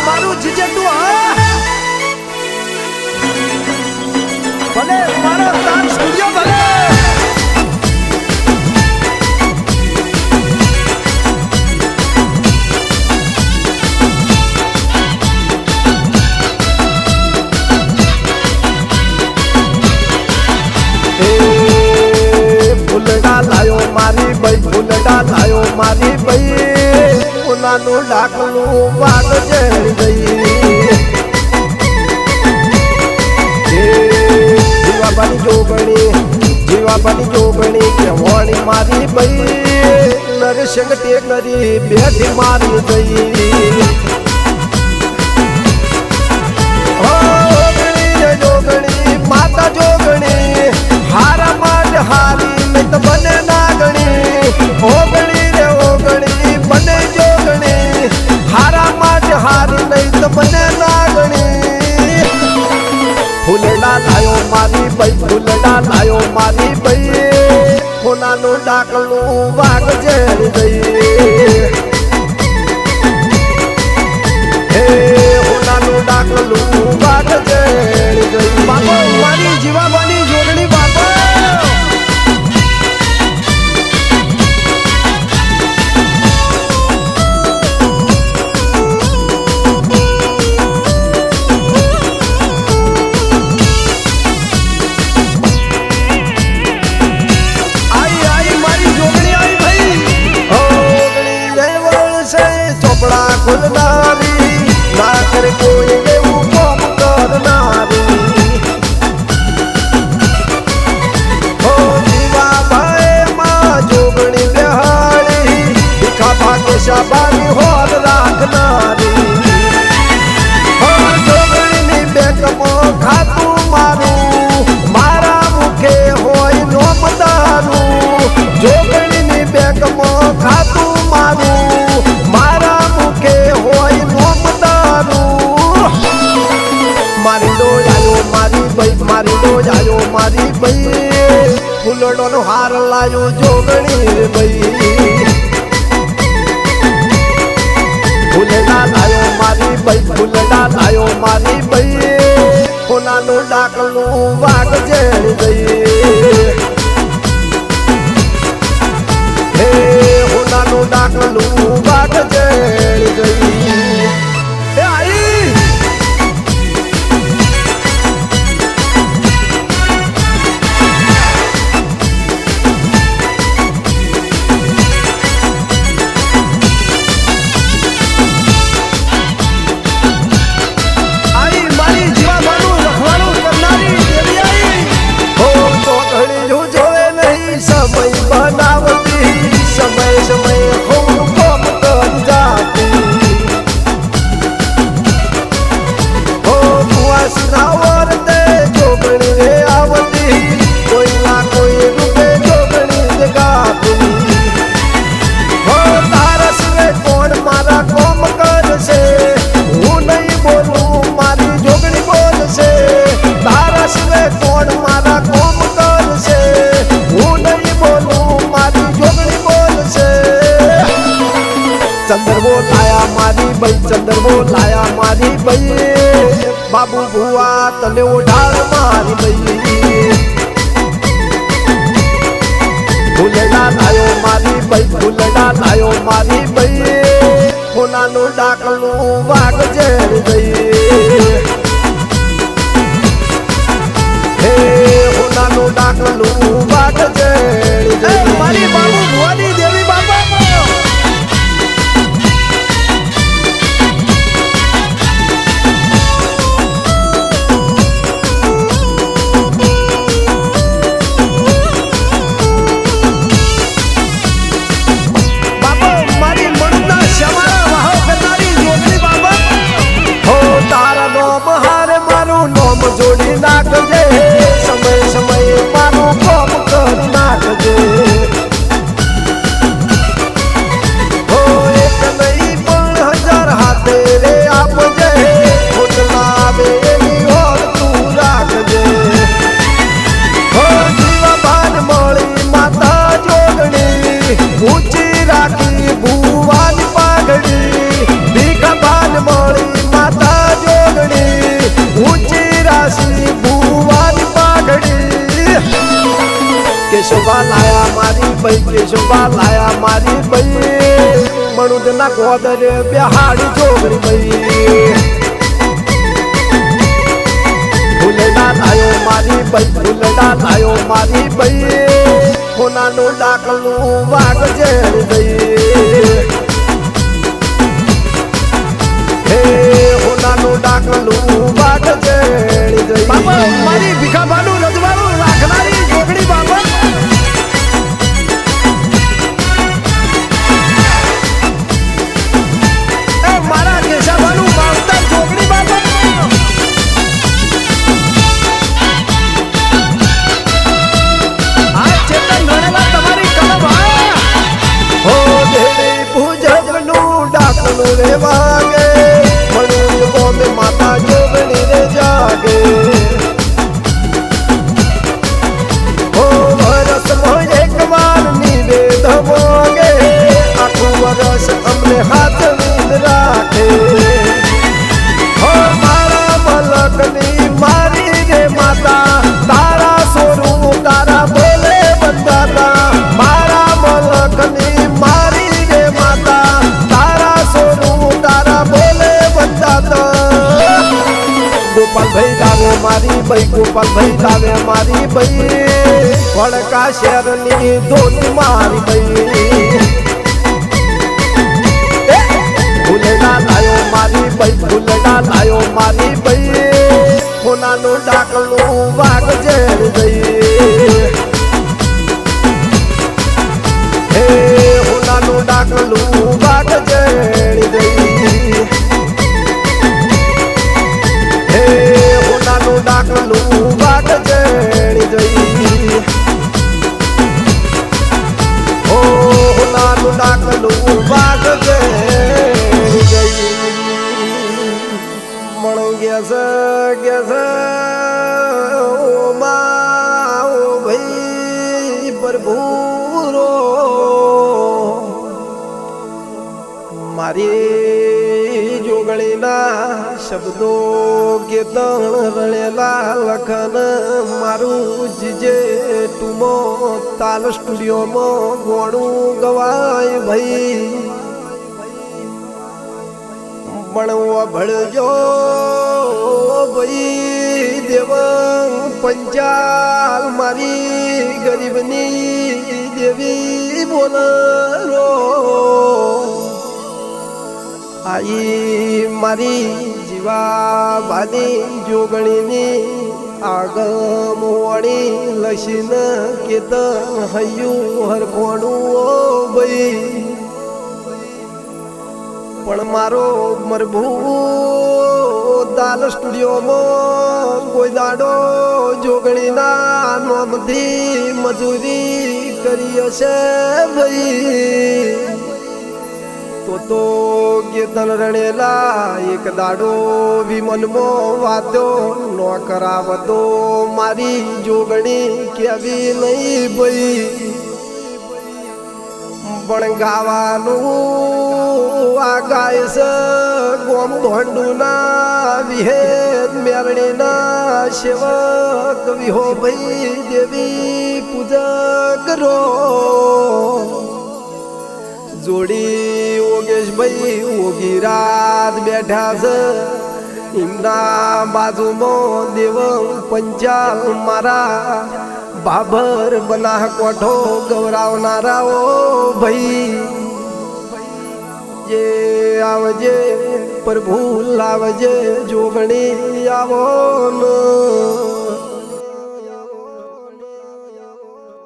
મારું જીજેટું હા ભલે મારો તાર સ્ટુડિયો ભલે ફૂલડા લાયો મારી ભાઈ ફૂલડા લાયો મારી ભાઈ ઉનાનું ડાકલું વાગ જઈ જીવાબાની જોગણી કેવણી મારી ભાઈ નરસિંહ ટેકરી બેઠી મારી ગઈ જોગણી માતા જોગણી હારા માટે હારી નહીં તો બને નાગણી ઓગણી રે ઓગણી બને જોગણી હારા માટે હારી નહીં તો બને નાગણી ફૂલડા લાયો મારી ભાઈ ફૂલડા લાયો મારી ભાઈ ફૂલાનું ડાકલું વાગ જઈ ગઈ હે ફૂલાનું ડાકલું વાગ જઈ ગઈ બાબા મારી જીવાબાની જોડણી બાબા ચોપડા ખુલનારી ના કરે કોઈ એવું કામ કરનારી હો જીવા ભાઈ માં જોગણી બેહાડી ભીખા ભાગે શાબાની હોલ રાખનારી હો જોગણીની બેકમો ખાતું મારું મારા મુખે હોય નોમ દારૂ જોગણીની બેકમો ખાતું મારું મારા મુખે હોય નોમ દારૂ મારી ડોજ આયો મારી ભાઈ મારી ડોજ આયો મારી ભાઈ ફૂલડોનો હાર લાયો જોગણી ભાઈ ફૂલડા લાયો મારી ભાઈ ફૂલડા લાયો મારી ભાઈ ફૂલાનું ડાકલું વાગ જઈ ગઈ હે ફૂલાનું ડાકલું વાગ જઈ ગઈ એ આઈ મારી જીવાબાનું રખવાડું કરનારી દેવી આઈ હો તો ઘડી જોવે નહીં સમય બનાવતી સમય સમય હું કોમ કરી જાતી હો મુઆસના વર્તે જોગણી રે આવતી કોઈ ના કોઈ રૂપે જોગણી ગાતી હો તારા સિવાય કોણ મારા કોમ કરશે હું નહીં બોલું મારી જોગણી બોલશે તારા સિવાય કોણ મારા કોમ કરશે હું નહીં બોલું મારી જોગણી બોલશે ચંદ્રવો લાયા મારી ભાઈ ચંદ્રવો લાયા મારી ભાઈ બાબુ ભુવા તને ઉઢાળ મારી ભાઈ ફૂલડા લાયો મારી ભાઈ ફૂલડા લાયો મારી ભાઈ ફૂલાનું ડાકલું વાગ જઈ ગઈ હે ફૂલાનું ડાકલું વાગ જઈ ગઈ મારી બાબુ ભુવાની દેવી બાબા મારી મણના શ્યામાળા વાહો કરનારી જોગણી બાબા હો કેશોભા લાયા મારી ભાઈ કેશોભા લાયા મારી ભાઈ મણુદના ગોદરે બેહાડી જોગણી ભાઈ ફૂલડા લાયો મારી ભાઈ ફૂલડા લાયો મારી ભાઈ હોનાનું ડાકલું વાગ જેડ દઈ હે હોનાનું ડાકલું વાગ જેડ દઈ બાબા મારી ભીખાભાનું રજવાડું રાખનારી જોગણી બાબા એ મારા કેશાભાનું માવતર જોગણી બાબા રે વાગે મણુર ગોમે માતા જોગણી રે જાગે હો વરસ માં એક વાર નિવેદ મોગે આખું વરસ અમને હાથ નીંદ રાખે હો મારા મલકની મારી રે માતા તારા સોરું તારા બોલે બંધાતા મારા મલકની મારી રે માતા ગોપાલ ભાઈ લાવે મારી ભાઈ ગોપાલ ભાઈ લાવે મારી ભાઈ વડકા શહેરની ધોતી મારી ભાઈ ફૂલડા લાયો મારી ભાઈ ફૂલડા લાયો મારી ભાઈ હોનાનું ડાકલું વાગ જેડ દઈ હે હોનાનું ડાકલું વાગ જેડ દઈ ડાકલું વાગ જેડ દઈ ઓ હોનાનું ડાકલું વાગ જેડ દઈ મણ ગેસ ઓ મા ઓ ભાઈ પ્રભુરો મારી જોગણીના શબ્દો કીર્તન રણેલા લખન મારું જીજે ટુમો તાલ સ્ટુડિયોમાં ગોણું ગવાય ભાઈ ભણવા ભળજો ભાઈ દેવ પંચાલ મારી ગરીબની દેવી બોલરો આઈ મારી જીવા બાની જોગણીની આગમ વળી લસીન કેતન હૈયું હરખોણું ઓ ભાઈ પણ મારો મરભૂ દાલ સ્ટુડિયોમાં કોઈ દાડો જોગણીના નોમથી મજૂરી કરી હશે ભાઈ તો કીર્તન રણેલા એક દાડો વિમનમો વાતો નો કરાવતો મારી જોગણી કેવી નહીં ભાઈ પણ ગાવાનું આ ગાય છે ગોમ ધોંડુના વિહેદ મેરણીના સેવક વિહો ભાઈ દેવી પૂજા કરો જોડી ઓગેશ ભાઈ ઓગી રાત બેઠા છે એમના બાજુમાં દેવ પંચાલ મારા બાબર બના કોઠો ગૌરાવનારાઓ ભાઈ જે આવજે પ્રભુ લાવજે જોગણી આવો ન